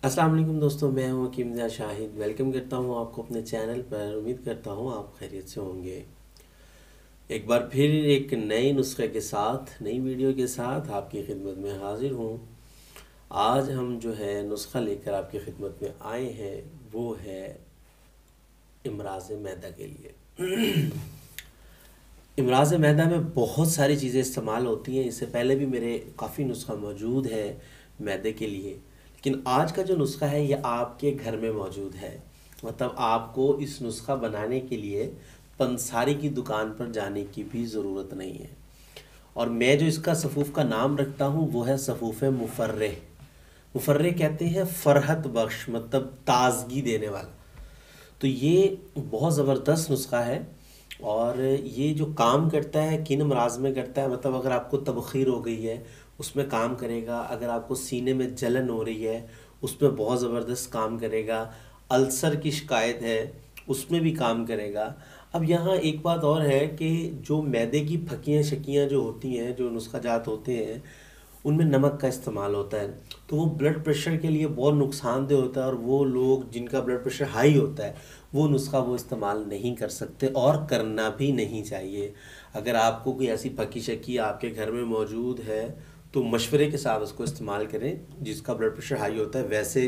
अस्सलाम वालेकुम दोस्तों, मैं हूं हकीम शाहिद। वेलकम करता हूं आपको अपने चैनल पर। उम्मीद करता हूं आप खैरियत से होंगे। एक बार फिर एक नए नुस्खे के साथ, नई वीडियो के साथ आपकी खिदमत में हाजिर हूं। आज हम जो है नुस्खा लेकर आपकी खिदमत में आए हैं, वो है इमराज़ मैदा के लिए। इमराज़ मैदा में बहुत सारी चीज़ें इस्तेमाल होती हैं। इससे पहले भी मेरे काफ़ी नुस्खा मौजूद है मैदे के लिए, लेकिन आज का जो नुस्खा है ये आपके घर में मौजूद है। मतलब आपको इस नुस्खा बनाने के लिए पंसारी की दुकान पर जाने की भी ज़रूरत नहीं है। और मैं जो इसका सफ़ूफ़ का नाम रखता हूँ वो है सफ़ूफ़ मुफर्रे। मुफर्रे कहते हैं फ़रहत बख्श, मतलब ताज़गी देने वाला। तो ये बहुत ज़बरदस्त नुस्खा है। और ये जो काम करता है किन अमराज में करता है, मतलब अगर आपको तबखीर हो गई है उसमें काम करेगा, अगर आपको सीने में जलन हो रही है उसमें बहुत ज़बरदस्त काम करेगा, अल्सर की शिकायत है उसमें भी काम करेगा। अब यहाँ एक बात और है कि जो मैदे की फकियाँ शकियाँ जो होती हैं, जो नुस्खा जात होते हैं, उनमें नमक का इस्तेमाल होता है, तो वो ब्लड प्रेशर के लिए बहुत नुकसानदेह होता है। और वो लोग जिनका ब्लड प्रेशर हाई होता है वो नुस्खा वो इस्तेमाल नहीं कर सकते और करना भी नहीं चाहिए। अगर आपको कोई ऐसी फकी शकी आपके घर में मौजूद है तो मशवरे के साथ उसको इस्तेमाल करें। जिसका ब्लड प्रेशर हाई होता है वैसे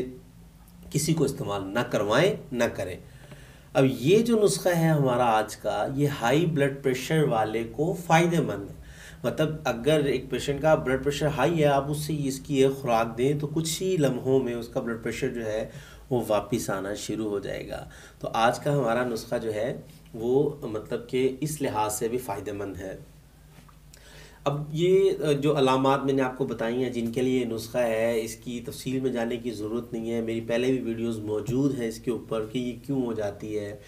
किसी को इस्तेमाल ना करवाएं, ना करें। अब ये जो नुस्खा है हमारा आज का, ये हाई ब्लड प्रेशर वाले को फ़ायदेमंद है। मतलब अगर एक पेशेंट का ब्लड प्रेशर हाई है, आप उससे इसकी एक खुराक दें तो कुछ ही लम्हों में उसका ब्लड प्रेशर जो है वो वापस आना शुरू हो जाएगा। तो आज का हमारा नुस्खा जो है वो मतलब कि इस लिहाज से भी फ़ायदेमंद है। अब ये जो अलामात मैंने आपको बताई हैं जिनके लिए ये नुस्खा है, इसकी तफसील में जाने की ज़रूरत नहीं है। मेरी पहले भी वीडियोस मौजूद हैं इसके ऊपर कि ये क्यों हो जाती है।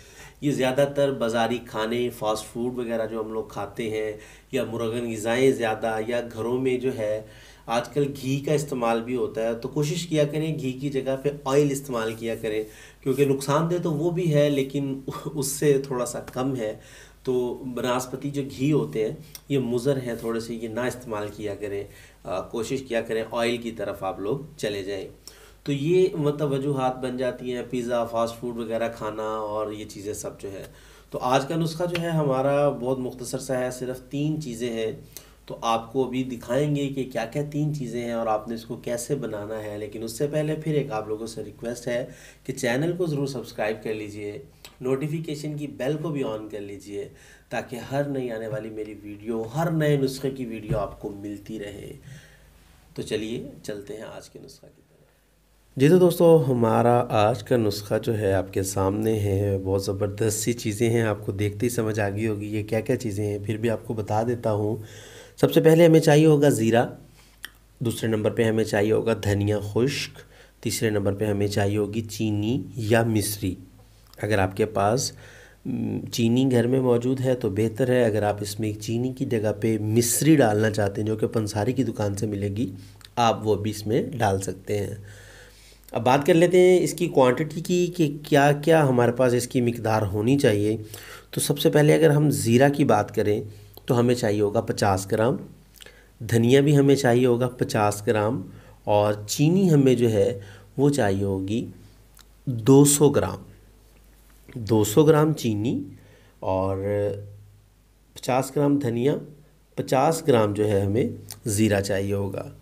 ये ज़्यादातर बाज़ारी खाने, फ़ास्ट फूड वगैरह जो हम लोग खाते हैं, या मुरगन ग़िज़ाएँ ज़्यादा, या घरों में जो है आजकल घी का इस्तेमाल भी होता है। तो कोशिश किया करें घी की जगह पे ऑयल इस्तेमाल किया करें, क्योंकि नुकसानदेह तो वो भी है लेकिन उससे थोड़ा सा कम है। तो बनास्पति जो घी होते हैं ये मुज़र हैं थोड़े से, ये ना इस्तेमाल किया करें। कोशिश किया करें ऑयल की तरफ आप लोग चले जाएं। तो ये मतलब वजूहात बन जाती हैं पिज़्ज़ा, फास्ट फूड वगैरह खाना और ये चीज़ें सब जो है। तो आज का नुस्खा जो है हमारा बहुत मुख्तसर सा है, सिर्फ 3 चीज़ें हैं। तो आपको अभी दिखाएंगे कि क्या क्या 3 चीज़ें हैं और आपने इसको कैसे बनाना है। लेकिन उससे पहले फिर एक आप लोगों से रिक्वेस्ट है कि चैनल को ज़रूर सब्सक्राइब कर लीजिए, नोटिफिकेशन की बेल को भी ऑन कर लीजिए, ताकि हर नई आने वाली मेरी वीडियो, हर नए नुस्खे की वीडियो आपको मिलती रहे। तो चलिए चलते हैं आज के नुस्खा की तरफ। जी तो दोस्तों, हमारा आज का नुस्खा जो है आपके सामने है। बहुत ज़बरदस्त सी चीज़ें हैं, आपको देखते ही समझ आ गई होगी ये क्या क्या चीज़ें हैं, फिर भी आपको बता देता हूँ। सबसे पहले हमें चाहिए होगा ज़ीरा, दूसरे नंबर पे हमें चाहिए होगा धनिया खुश्क, तीसरे नंबर पे हमें चाहिए होगी चीनी या मिश्री। अगर आपके पास चीनी घर में मौजूद है तो बेहतर है। अगर आप इसमें चीनी की जगह पे मिश्री डालना चाहते हैं जो कि पंसारी की दुकान से मिलेगी, आप वो भी इसमें डाल सकते हैं। अब बात कर लेते हैं इसकी क्वांटिटी की कि क्या क्या हमारे पास इसकी मिकदार होनी चाहिए। तो सबसे पहले अगर हम ज़ीरा की बात करें तो हमें चाहिए होगा 50 ग्राम, धनिया भी हमें चाहिए होगा 50 ग्राम, और चीनी हमें जो है वो चाहिए होगी 200 ग्राम। 200 ग्राम चीनी और 50 ग्राम धनिया, 50 ग्राम जो है हमें ज़ीरा चाहिए होगा।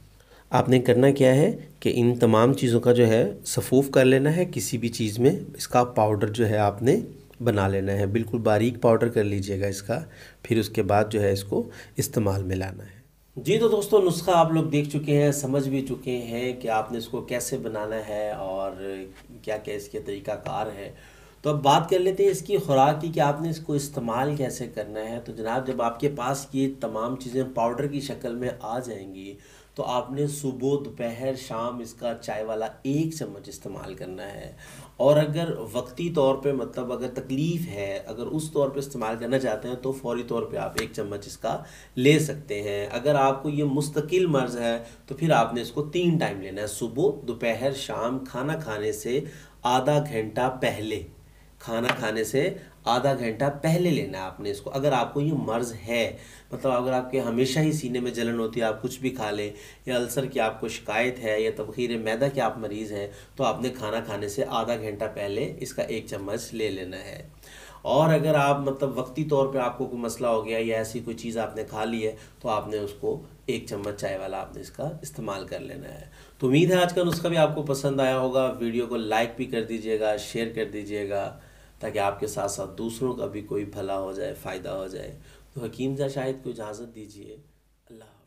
आपने करना क्या है कि इन तमाम चीज़ों का जो है सफ़ूफ़ कर लेना है किसी भी चीज़ में। इसका पाउडर जो है आपने बना लेना है, बिल्कुल बारीक पाउडर कर लीजिएगा इसका। फिर उसके बाद जो है इसको इस्तेमाल में लाना है। जी तो दोस्तों, नुस्खा आप लोग देख चुके हैं, समझ भी चुके हैं कि आपने इसको कैसे बनाना है और क्या क्या इसके तरीक़ाकार है। तो अब बात कर लेते हैं इसकी खुराक की कि आपने इसको इस्तेमाल कैसे करना है। तो जनाब, जब आपके पास ये तमाम चीज़ें पाउडर की शक्ल में आ जाएंगी तो आपने सुबह, दोपहर, शाम इसका चाय वाला 1 चम्मच इस्तेमाल करना है। और अगर वक्ती तौर पे, मतलब अगर तकलीफ़ है, अगर उस तौर पे इस्तेमाल करना चाहते हैं तो फ़ौरी तौर पे आप 1 चम्मच इसका ले सकते हैं। अगर आपको ये मुस्तकिल मर्ज़ है तो फिर आपने इसको 3 टाइम लेना है, सुबह, दोपहर, शाम। खाना खाने से आधा घंटा पहले, खाना खाने से आधा घंटा पहले लेना है आपने इसको। अगर आपको ये मर्ज़ है, मतलब अगर आपके हमेशा ही सीने में जलन होती है, आप कुछ भी खा लें, या अल्सर की आपको शिकायत है, या तबखीर मैदा के आप मरीज़ हैं, तो आपने खाना खाने से आधा घंटा पहले इसका 1 चम्मच ले लेना है। और अगर आप मतलब वक्ती तौर पे आपको कोई मसला हो गया या ऐसी कोई चीज़ आपने खा ली है, तो आपने उसको 1 चम्मच चाय वाला आपने इसका इस्तेमाल कर लेना है। तो उम्मीद है आज का नुस्खा भी आपको पसंद आया होगा। वीडियो को लाइक भी कर दीजिएगा, शेयर कर दीजिएगा, ताकि आपके साथ साथ दूसरों का भी कोई भला हो जाए, फ़ायदा हो जाए। तो हकीम शाहिद को इजाज़त दीजिए। अल्लाह।